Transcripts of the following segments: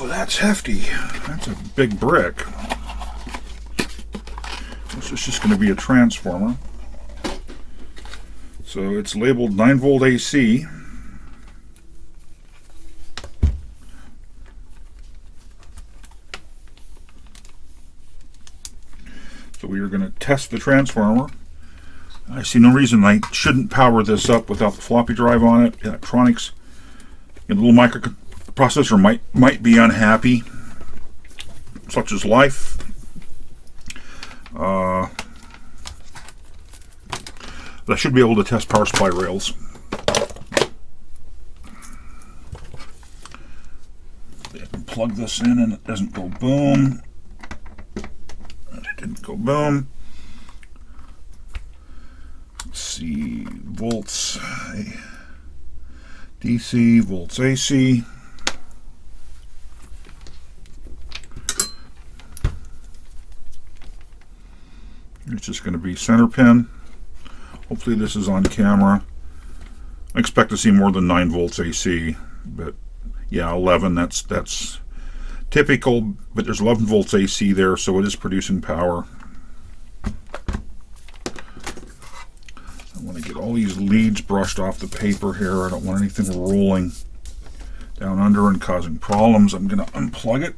Whoa, that's hefty. That's a big brick. This is just going to be a transformer. So it's labeled 9 volt AC. So we are going to test the transformer. I see no reason I shouldn't power this up without the floppy drive on it. Electronics, a little microprocessor might be unhappy. Such is life. But I should be able to test power supply rails. I can plug this in and it doesn't go boom. And it didn't go boom. Let's see, volts DC, volts AC. It's just going to be center pin. Hopefully this is on camera. I expect to see more than 9 volts AC, but yeah, 11, that's typical, but there's 11 volts AC there, so it is producing power. I want to get all these leads brushed off the paper here. I don't want anything rolling down under and causing problems. I'm going to unplug it.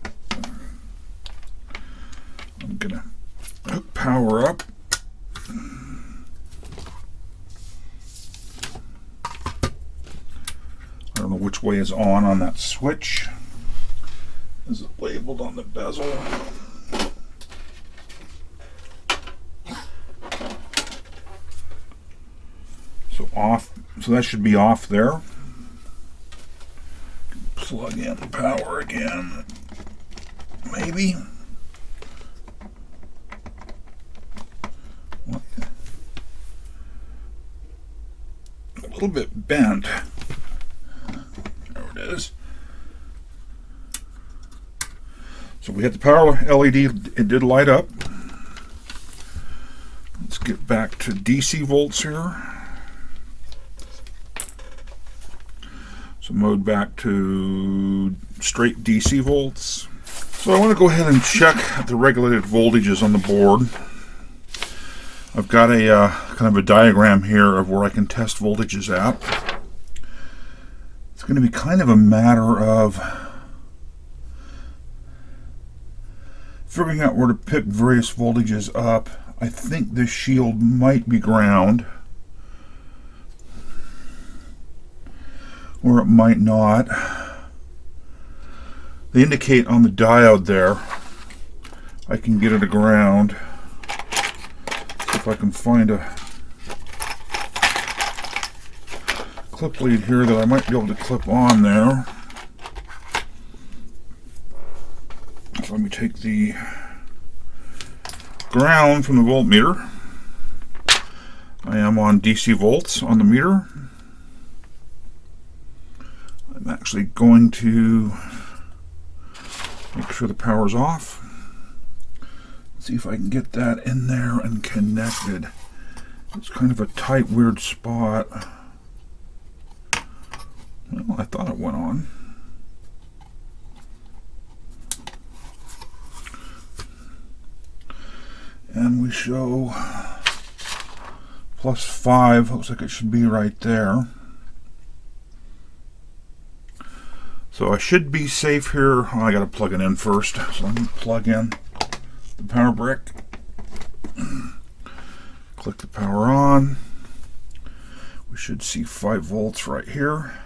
I'm going to hook power up. I don't know which way is on that switch. Is it labeled on the bezel? So off, so that should be off there. Plug in the power again. Maybe. What? A little bit bent. There it is. So we hit the power LED, it did light up. Let's get back to DC volts here. So mode back to straight DC volts. So I want to go ahead and check the regulated voltages on the board. I've got a kind of a diagram here of where I can test voltages at. It's going to be kind of a matter of figuring out where to pick various voltages up. I think this shield might be ground, or it might not. They indicate on the diode there. I can get it to ground. See if I can find a clip lead here that I might be able to clip on there. So let me take the ground from the voltmeter. I am on DC volts on the meter. I'm actually going to make sure the power's off. See if I can get that in there and connected. It's kind of a tight, weird spot. Well, I thought it went on. And we show +5. Looks like it should be right there. So I should be safe here. Oh, I got to plug it in first. So I'm going to plug in the power brick. Click the power on. We should see 5 volts right here.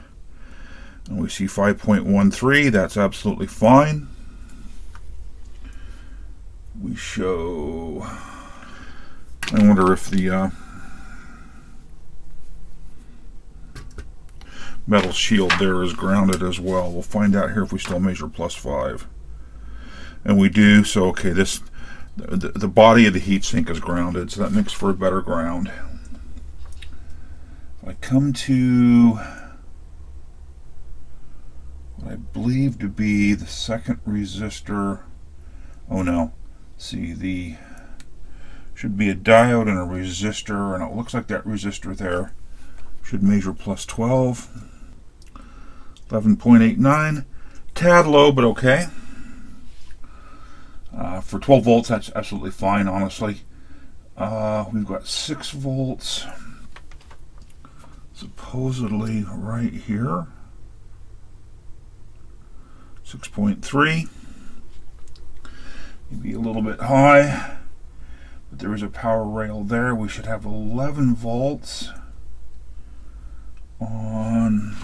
And we see 5.13. That's absolutely fine. We show, I wonder if the metal shield there is grounded as well. We'll find out here if we still measure +5. And we do, so okay, this the body of the heatsink is grounded, so that makes for a better ground. If I come to what I believe to be the second resistor, oh no, see, the should be a diode and a resistor, and it looks like that resistor there should measure +12. 11.89. Tad low, but okay. For 12 volts, that's absolutely fine, honestly. We've got 6 volts, supposedly right here. 6.3. Maybe a little bit high, but there is a power rail there. We should have 11 volts on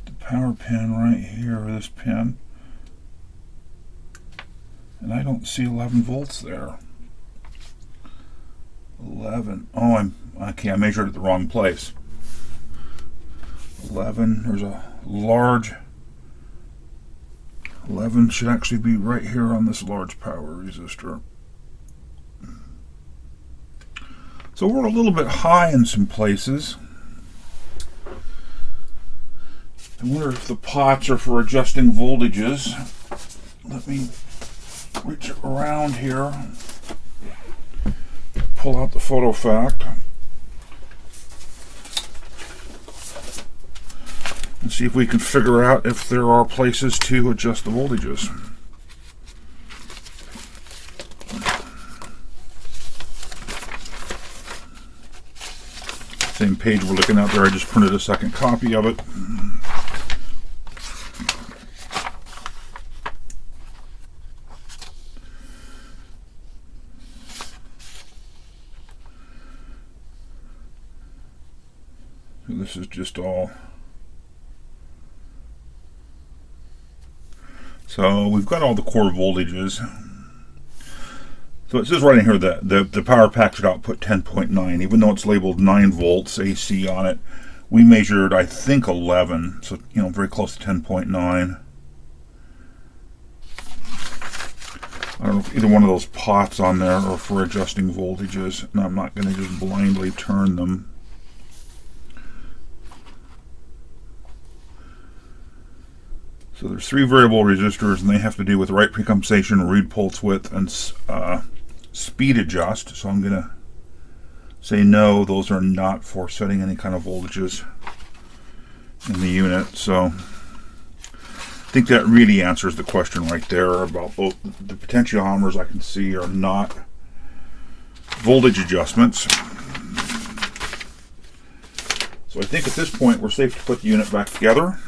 the power pin right here, this pin. And I don't see 11 volts there. 11. Oh, okay, I measured at the wrong place. 11, there's a large 11 should actually be right here on this large power resistor. So we're a little bit high in some places. I wonder if the pots are for adjusting voltages. Let me reach around here, pull out the photo fact, and see if we can figure out if there are places to adjust the voltages. Same page we're looking at there, I just printed a second copy of it. So this is just all. So we've got all the core voltages. So it says right in here that the power pack should output 10.9, even though it's labeled 9 volts AC on it. We measured, I think, 11, so very close to 10.9. I don't know if either one of those pots on there are for adjusting voltages, and I'm not going to just blindly turn them. So there's 3 variable resistors, and they have to do with right precompensation, read pulse width, and speed adjust. So I'm going to say no, those are not for setting any kind of voltages in the unit. So I think that really answers the question right there about both the potentiometers I can see are not voltage adjustments. So I think at this point we're safe to put the unit back together.